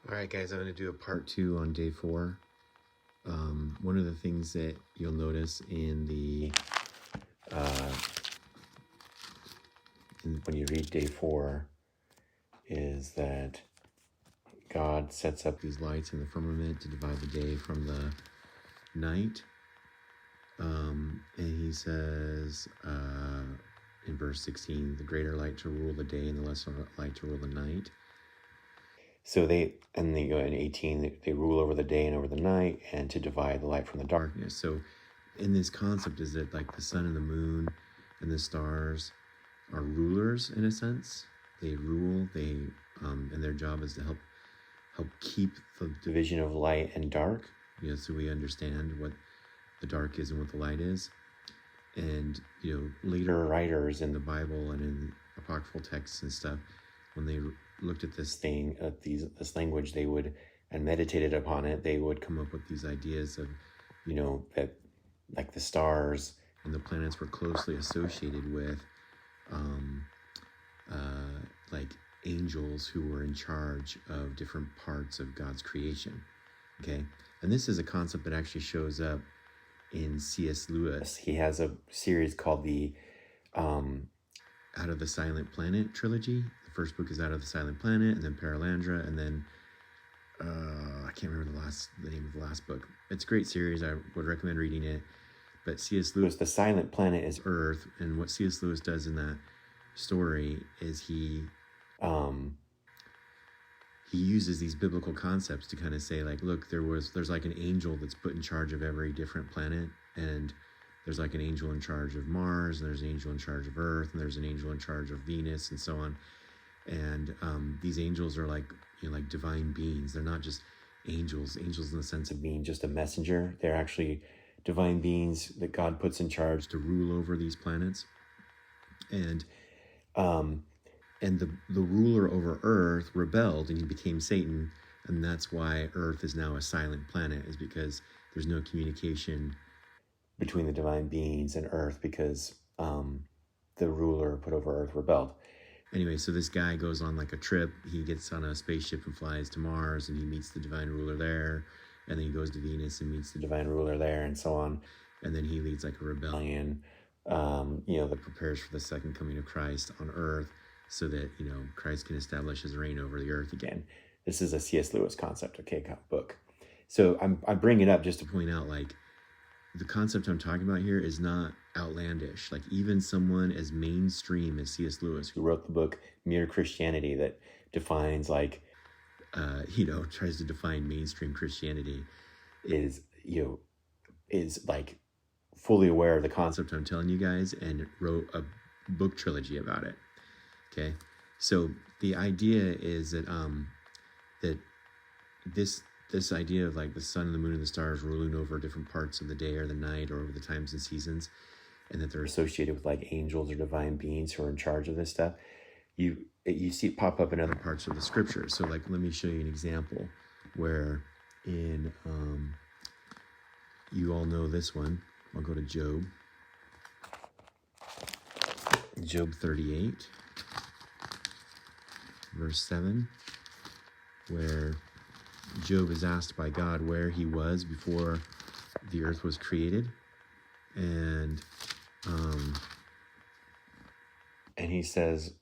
All right, guys, I'm going to do a part 2 on day 4. One of the things that you'll notice in the when you read day 4 is that God sets up these lights in the firmament to divide the day from the night. And he says in verse 16, the greater light to rule the day and the lesser light to rule the night. So they go in 18, they rule over the day and over the night and to divide the light from the darkness. So in this concept is that like the sun and the moon and the stars are rulers in a sense. They rule, and their job is to help keep the division of light and dark, so we understand what the dark is and what the light is. And, later writers in the Bible and in apocryphal texts and stuff, when they looked at this thing, this language, they would, and meditated upon it, they would come up with these ideas of, that like the stars and the planets were closely associated with, like angels who were in charge of different parts of God's creation. Okay. And this is a concept that actually shows up in C.S. Lewis. He has a series called the Out of the Silent Planet trilogy. The first book is Out of the Silent Planet, and then Paralandra, and then I can't remember the name of the last book. It's a great series. I would recommend reading it. But C.S. Lewis, the silent planet is Earth, and what C.S. Lewis does in that story is he uses these biblical concepts to kind of say, like, look, there's like an angel that's put in charge of every different planet, and there's like an angel in charge of Mars, and there's an angel in charge of Earth, and there's an angel in charge of Venus, and so on. And these angels are like, like divine beings. They're not just angels in the sense of being just a messenger. They're actually divine beings that God puts in charge to rule over these planets. And the ruler over Earth rebelled and he became Satan. And that's why Earth is now a silent planet, is because there's no communication between the divine beings and Earth because the ruler put over Earth rebelled. Anyway, so this guy goes on like a trip. He gets on a spaceship and flies to Mars, and he meets the divine ruler there. And then he goes to Venus and meets the divine ruler there, and so on. And then he leads like a rebellion, that prepares for the second coming of Christ on Earth, so that, Christ can establish his reign over the earth again. This is a C.S. Lewis concept, book. So I bring it up just to point out, like, the concept I'm talking about here is not outlandish. Like, even someone as mainstream as C.S. Lewis, who wrote the book Mere Christianity, that defines, like, tries to define mainstream Christianity, is like fully aware of the concept I'm telling you guys, and wrote a book trilogy about it. Okay, so the idea is that that this idea of like the sun and the moon and the stars ruling over different parts of the day or the night or over the times and seasons, and that they're associated with like angels or divine beings who are in charge of this stuff, you see it pop up in other parts of the scripture. So like, let me show you an example where in you all know this one. I'll go to Job 38 verse 7, where Job is asked by God where he was before the earth was created, and he says,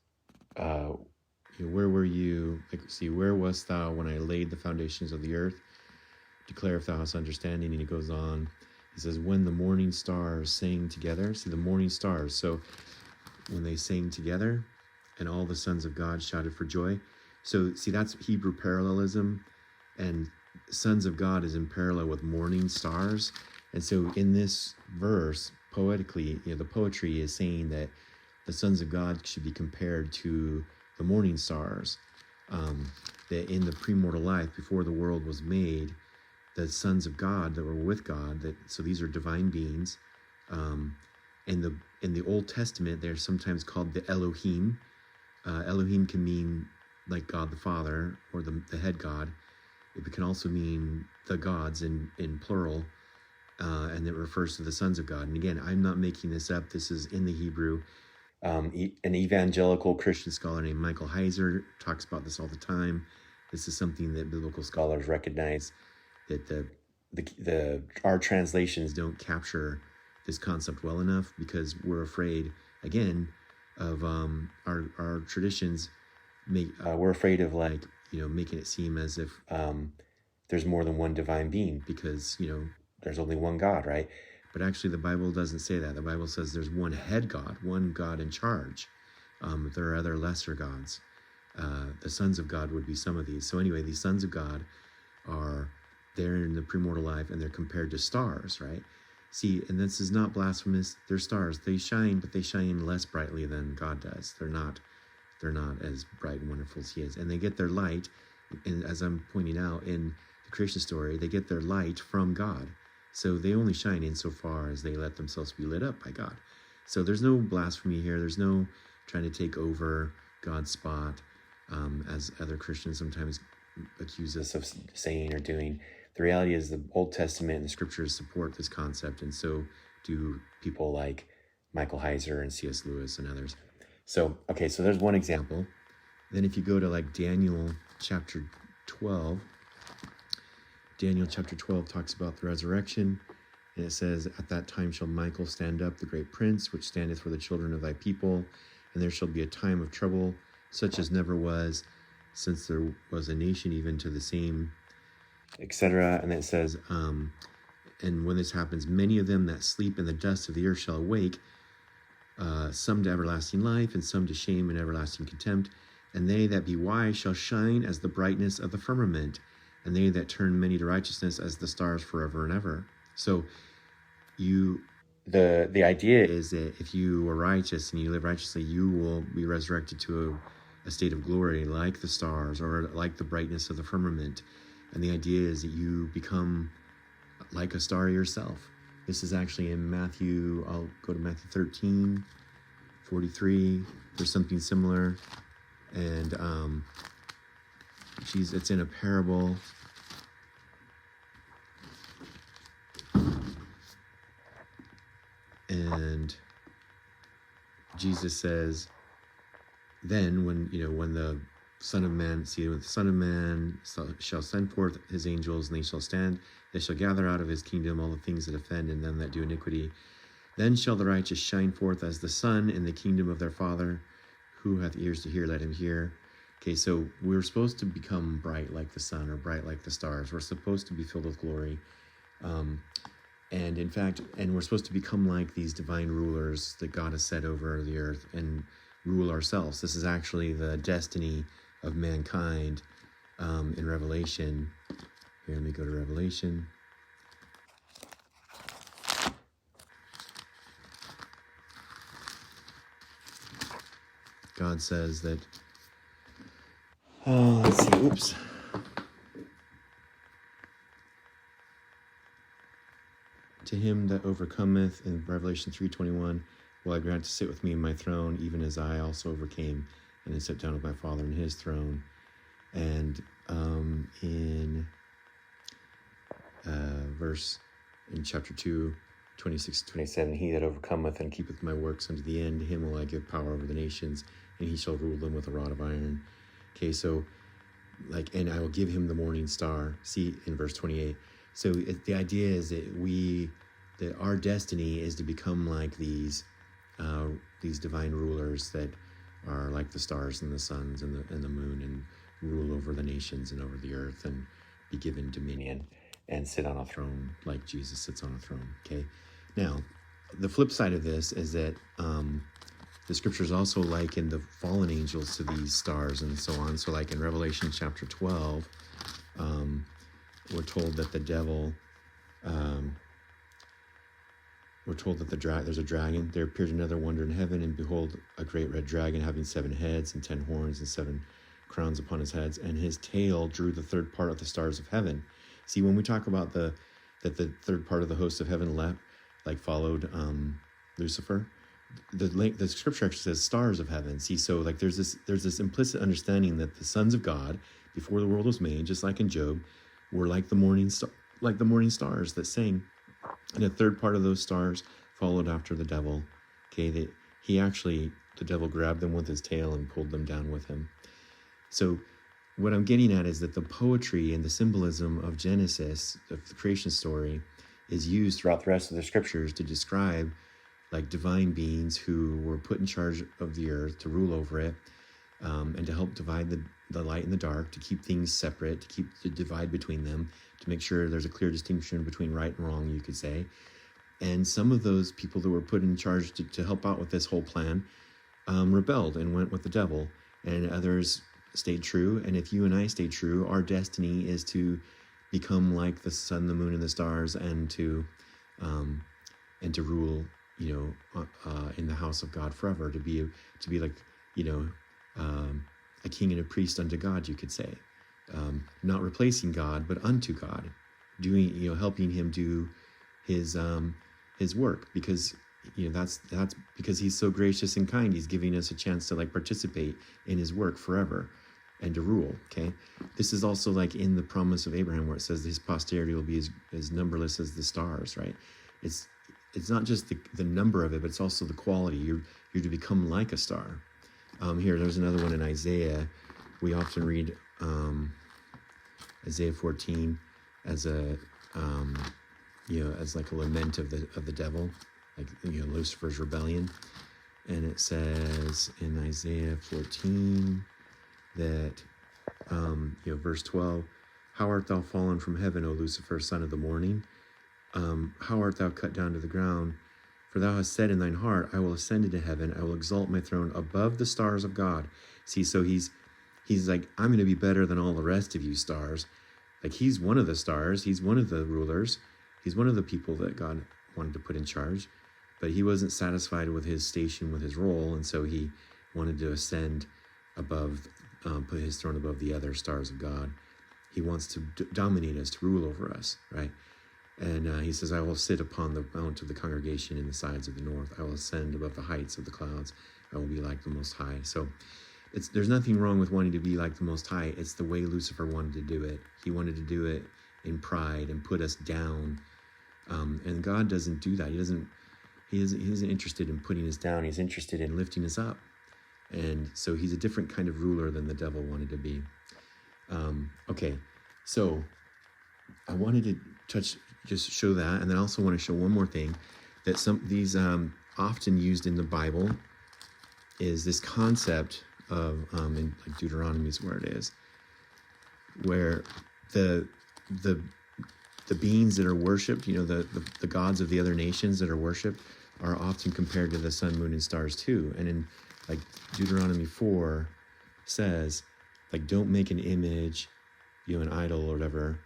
where were you? Where wast thou when I laid the foundations of the earth? Declare if thou hast understanding. And he goes on. He says, when the morning stars sang together. See, the morning stars. So when they sang together, and all the sons of God shouted for joy. So see, that's Hebrew parallelism, and sons of God is in parallel with morning stars. And so in this verse, poetically, the poetry is saying that the sons of God should be compared to the morning stars. That in the premortal life, before the world was made, the sons of God that were with God, so these are divine beings. In the Old Testament, they're sometimes called the Elohim. Elohim can mean like God the Father, or the head God. It can also mean the gods in plural, and it refers to the sons of God. And again, I'm not making this up. This is in the Hebrew. An evangelical Christian scholar named Michael Heiser talks about this all the time. This is something that biblical scholars recognize, that our translations don't capture this concept well enough, because we're afraid, again, of our traditions. We're afraid of, like, making it seem as if there's more than one divine being, because there's only one God, right? But actually the Bible doesn't say that. The Bible says there's one head God, one God in charge. There are other lesser gods. The sons of God would be some of these. So anyway, these sons of God are there in the premortal life, and they're compared to stars, right? See, and this is not blasphemous. They're stars. They shine, but they shine less brightly than God does. They're not as bright and wonderful as he is. And they get their light, and as I'm pointing out in the creation story, they get their light from God. So they only shine insofar as they let themselves be lit up by God. So there's no blasphemy here. There's no trying to take over God's spot, as other Christians sometimes accuse us of saying or doing. The reality is the Old Testament and the scriptures support this concept, and so do people like Michael Heiser and C.S. Lewis and others. So, okay, so there's one example. Then if you go to like Daniel chapter 12, Daniel chapter 12 talks about the resurrection, and it says, "At that time shall Michael stand up, the great prince, which standeth for the children of thy people, and there shall be a time of trouble, such as never was, since there was a nation even to the same," etc. And it says, "And when this happens, many of them that sleep in the dust of the earth shall awake, some to everlasting life, and some to shame and everlasting contempt. And they that be wise shall shine as the brightness of the firmament, and they that turn many to righteousness as the stars forever and ever." So the idea is that if you are righteous and you live righteously, you will be resurrected to a state of glory like the stars, or like the brightness of the firmament. And the idea is that you become like a star yourself. This is actually in Matthew. I'll go to Matthew 13:43. There's something similar. And it's in a parable. And Jesus says, then when the Son of Man shall send forth his angels, and they shall gather out of his kingdom all the things that offend, and them that do iniquity. Then shall the righteous shine forth as the sun in the kingdom of their Father. Who hath ears to hear, let him hear. Okay, so we're supposed to become bright like the sun, or bright like the stars. We're supposed to be filled with glory. And in fact, we're supposed to become like these divine rulers that God has set over the earth, and rule ourselves. This is actually the destiny of mankind in Revelation. Here, let me go to Revelation. God says that, let's see, oops. To him that overcometh, in Revelation 3:21, will I grant to sit with me in my throne, even as I also overcame and sat down with my Father in his throne. And in chapter 2, 26-27, he that overcometh and keepeth my works unto the end, him will I give power over the nations, and he shall rule them with a rod of iron. Okay, so and I will give him the morning star. See in verse 28. So the idea is that our destiny is to become like these divine rulers that are like the stars and the suns and the moon, and rule over the nations and over the earth, and be given dominion and sit on a throne like Jesus sits on a throne. Okay. Now, the flip side of this is that the scriptures also liken the fallen angels to these stars and so on. So like in Revelation chapter 12, we're told that the devil, there's a dragon. There appeared another wonder in heaven, and behold, a great red dragon having 7 heads and 10 horns and 7 crowns upon his heads, and his tail drew the third part of the stars of heaven. See, when we talk about that the third part of the host of heaven followed Lucifer, the scripture actually says stars of heaven. See, so like there's this implicit understanding that the sons of God, before the world was made, just like in Job, were like the morning stars that sang. And a third part of those stars followed after the devil. Okay, the devil grabbed them with his tail and pulled them down with him. So what I'm getting at is that the poetry and the symbolism of Genesis, of the creation story, is used throughout the rest of the scriptures to describe like divine beings who were put in charge of the earth to rule over it, and to help divide the light and the dark, to keep things separate, to divide between them, to make sure there's a clear distinction between right and wrong, you could say. And some of those people that were put in charge to help out with this whole plan rebelled and went with the devil, and others stayed true. And if you and I stay true, our destiny is to become like the sun, the moon, and the stars, and to rule, in the house of God forever, to be like, a king and a priest unto God, you could say, not replacing God, but unto God, doing, helping him do his work, because that's because he's so gracious and kind. He's giving us a chance to like participate in his work forever and to rule. Okay, this is also like in the promise of Abraham, where it says his posterity will be as numberless as the stars, right? It's not just the number of it, but it's also the quality. You're to become like a star. There's another one in Isaiah. We often read Isaiah 14 as a as like a lament of the devil, like Lucifer's rebellion. And it says in Isaiah 14 that verse 12, how art thou fallen from heaven, O Lucifer, son of the morning? How art thou cut down to the ground? For thou hast said in thine heart, I will ascend into heaven, I will exalt my throne above the stars of God. See, so he's like, I'm going to be better than all the rest of you stars. Like, he's one of the stars, he's one of the rulers, he's one of the people that God wanted to put in charge, but he wasn't satisfied with his station, with his role, and so he wanted to ascend above, put his throne above the other stars of God. He wants to dominate us, to rule over us, right? And he says, I will sit upon the mount of the congregation in the sides of the north. I will ascend above the heights of the clouds. I will be like the Most High. So there's nothing wrong with wanting to be like the Most High. It's the way Lucifer wanted to do it. He wanted to do it in pride and put us down. And God doesn't do that. He isn't interested in putting us down. He's interested in lifting us up. And so he's a different kind of ruler than the devil wanted to be. Okay, so I wanted to just show that, and then I also want to show one more thing, that these often used in the Bible is this concept of in like Deuteronomy is where it is, where the beings that are worshipped, the gods of the other nations that are worshipped, are often compared to the sun, moon, and stars too. And in like Deuteronomy 4 says, like, don't make an image, an idol or whatever,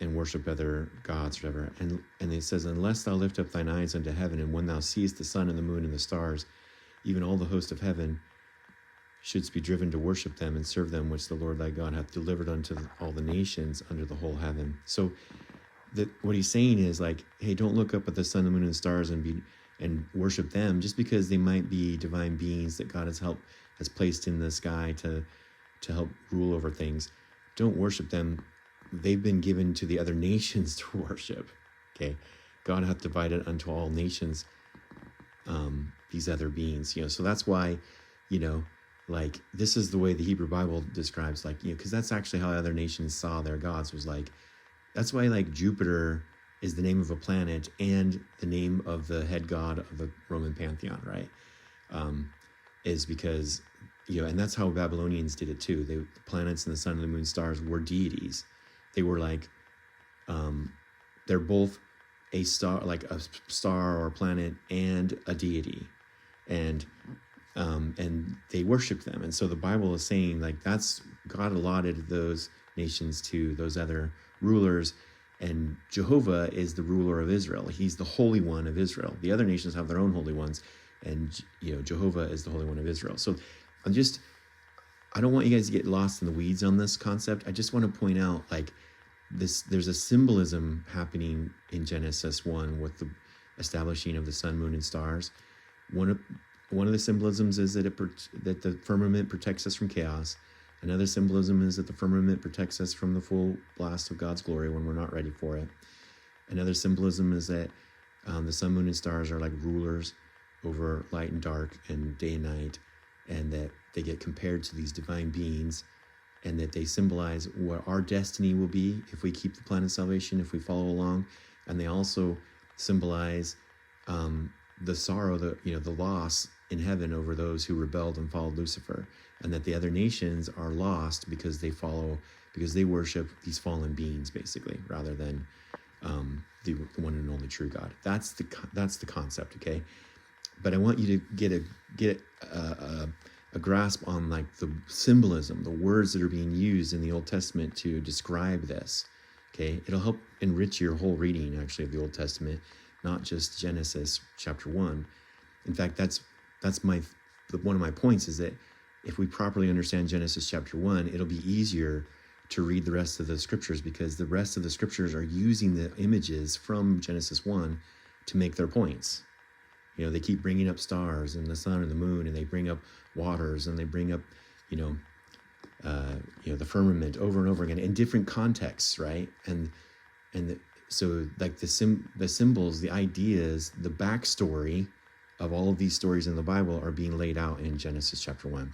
and worship other gods or whatever. And it says, unless thou lift up thine eyes unto heaven, and when thou seest the sun and the moon and the stars, even all the host of heaven, shouldst be driven to worship them and serve them, which the Lord thy God hath delivered unto all the nations under the whole heaven. So what he's saying is like, hey, don't look up at the sun, the moon, and the stars and worship them just because they might be divine beings that God has placed in the sky to help rule over things. Don't worship them. They've been given to the other nations to worship. Okay, God hath divided unto all nations these other beings. So that's why, like, this is the way the Hebrew Bible describes, like, because that's actually how other nations saw their gods, was like, that's why, like, Jupiter is the name of a planet and the name of the head god of the Roman pantheon, right? Is because, and that's how Babylonians did it too. The planets and the sun and the moon, stars were deities. They were like, they're both a star, like a star or a planet, and a deity, and they worship them. And so the Bible is saying, like, that's, God allotted those nations to those other rulers, and Jehovah is the ruler of Israel. He's the Holy One of Israel. The other nations have their own holy ones, and Jehovah is the Holy One of Israel. So I don't want you guys to get lost in the weeds on this concept. I just want to point out, like, there's a symbolism happening in Genesis 1 with the establishing of the sun, moon, and stars. One of the symbolisms is that that the firmament protects us from chaos. Another symbolism is that the firmament protects us from the full blast of God's glory when we're not ready for it. Another symbolism is that the sun, moon, and stars are like rulers over light and dark and day and night, and that they get compared to these divine beings, and that they symbolize what our destiny will be if we keep the plan of salvation, if we follow along. And they also symbolize the sorrow, the loss in heaven over those who rebelled and followed Lucifer, and that the other nations are lost because they worship these fallen beings, basically, rather than the one and only true God. That's the concept, okay? But I want you to get a grasp on like the symbolism, the words that are being used in the Old Testament to describe this. Okay, it'll help enrich your whole reading actually of the Old Testament, not just Genesis chapter 1. In fact, that's one of my points is that if we properly understand Genesis chapter 1, it'll be easier to read the rest of the scriptures, because the rest of the scriptures are using the images from Genesis 1 to make their points. They keep bringing up stars and the sun and the moon, and they bring up waters, and they bring up, the firmament over and over again in different contexts, right? So like the symbols, the ideas, the backstory of all of these stories in the Bible are being laid out in Genesis chapter 1.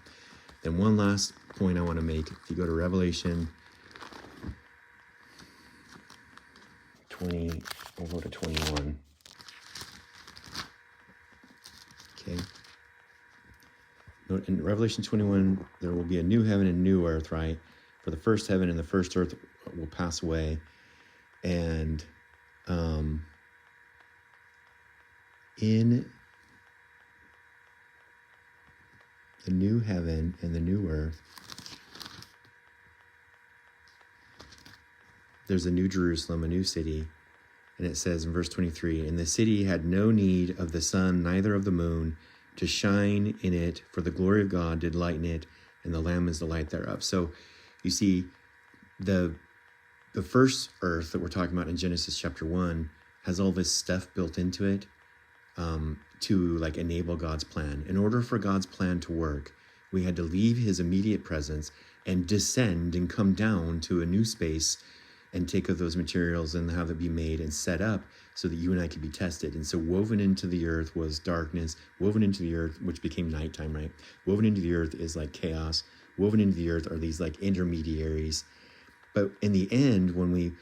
Then one last point I want to make, if you go to Revelation 20, we'll go to 21. Okay. In Revelation 21, there will be a new heaven and new earth, right? For the first heaven and the first earth will pass away. And in the new heaven and the new earth, there's a new Jerusalem, a new city. And it says in verse 23, "And the city had no need of the sun, neither of the moon, to shine in it, for the glory of God did lighten it, and the Lamb is the light thereof." So you see, the first earth that we're talking about in Genesis chapter 1 has all this stuff built into it to like enable God's plan. In order for God's plan to work, we had to leave his immediate presence and descend and come down to a new space and take of those materials and have it be made and set up so that you and I could be tested. And so woven into the earth was darkness. Woven into the earth, which became nighttime, right? Woven into the earth is like chaos. Woven into the earth are these like intermediaries. But in the end, when we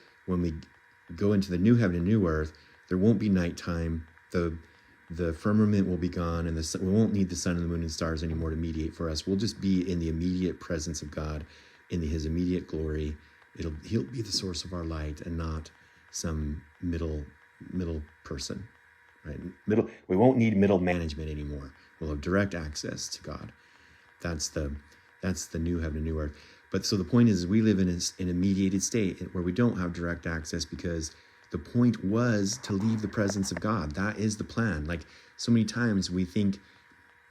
go into the new heaven and new earth, there won't be nighttime. The firmament will be gone, and we won't need the sun and the moon and stars anymore to mediate for us. We'll just be in the immediate presence of God, in his immediate glory. He'll be the source of our light, and not some middle person, right? We won't need middle management anymore. We'll have direct access to God. That's the new heaven and new earth. But so the point is we live in a mediated state where we don't have direct access, because the point was to leave the presence of God. That is the plan. Like so many times we think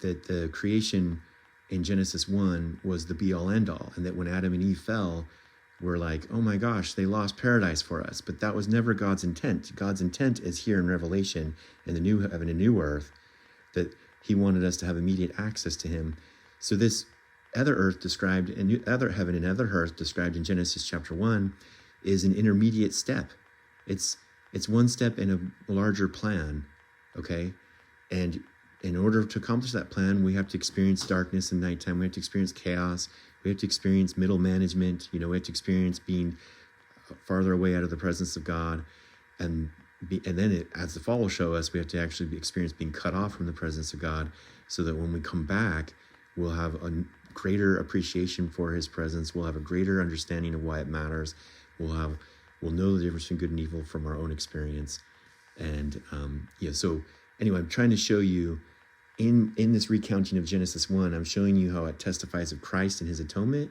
that the creation in Genesis 1 was the be all end all, and that when Adam and Eve fell, we're like, oh my gosh, they lost paradise for us. But that was never God's intent. God's intent is here in Revelation, in the new heaven and new earth, that he wanted us to have immediate access to him. So this other earth described, and other heaven and other earth described in Genesis chapter 1 is an intermediate step. It's one step in a larger plan, okay? And in order to accomplish that plan, we have to experience darkness and nighttime. We have to experience chaos. We have to experience middle management. We have to experience being farther away out of the presence of God. And then as the fall will show us, we have to actually experience being cut off from the presence of God, so that when we come back, we'll have a greater appreciation for his presence. We'll have a greater understanding of why it matters. We'll know the difference between good and evil from our own experience. And so anyway, I'm trying to show you in this recounting of Genesis 1, I'm showing you how it testifies of Christ and his atonement,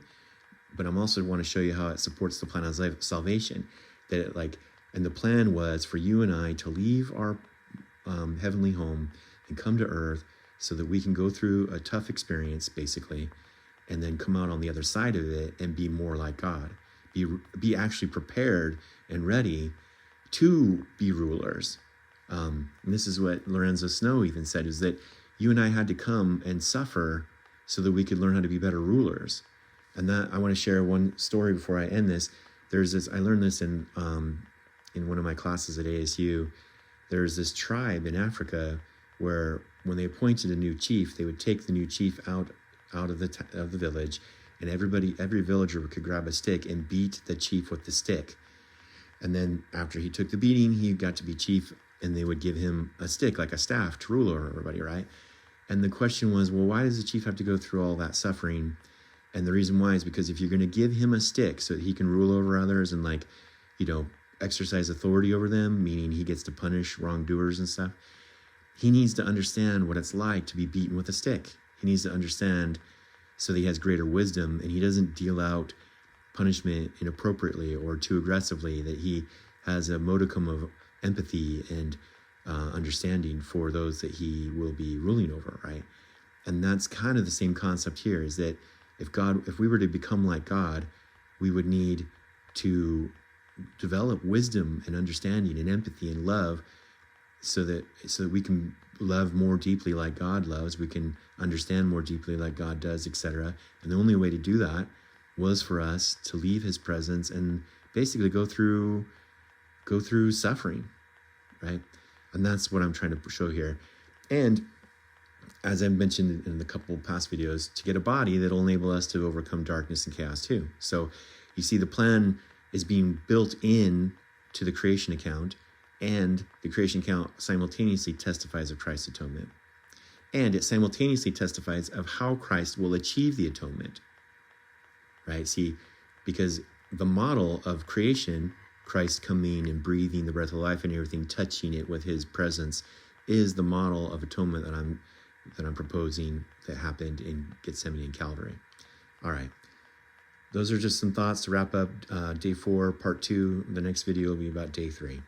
but I'm also want to show you how it supports the plan of salvation. And the plan was for you and I to leave our heavenly home and come to earth, so that we can go through a tough experience, basically, and then come out on the other side of it and be more like God. Be actually prepared and ready to be rulers. And this is what Lorenzo Snow even said, is that you and I had to come and suffer so that we could learn how to be better rulers. And that I want to share one story before I end this. I learned this in one of my classes at ASU. There's this tribe in Africa where when they appointed a new chief, they would take the new chief out of the village, and every villager could grab a stick and beat the chief with the stick. And then after he took the beating, he got to be chief, and they would give him a stick, like a staff, to rule over everybody, right? And the question was, well, why does the chief have to go through all that suffering? And the reason why is because if you're going to give him a stick so that he can rule over others and, like, exercise authority over them, meaning he gets to punish wrongdoers and stuff, he needs to understand what it's like to be beaten with a stick. He needs to understand so that he has greater wisdom and he doesn't deal out punishment inappropriately or too aggressively, that he has a modicum of empathy and understanding for those that he will be ruling over, right? And that's kind of the same concept here, is that if we were to become like God, we would need to develop wisdom and understanding and empathy and love so that we can love more deeply like God loves, we can understand more deeply like God does, etc. And the only way to do that was for us to leave his presence and basically go through suffering, right? And that's what I'm trying to show here. And as I mentioned in the couple past videos, to get a body that'll enable us to overcome darkness and chaos too. So you see, the plan is being built in to the creation account, and the creation account simultaneously testifies of Christ's atonement. And it simultaneously testifies of how Christ will achieve the atonement. Right? See, because the model of creation, Christ coming and breathing the breath of life and everything, touching it with his presence, is the model of atonement that I'm proposing that happened in Gethsemane and Calvary. All right. Those are just some thoughts to wrap up day 4, part 2. The next video will be about day 3.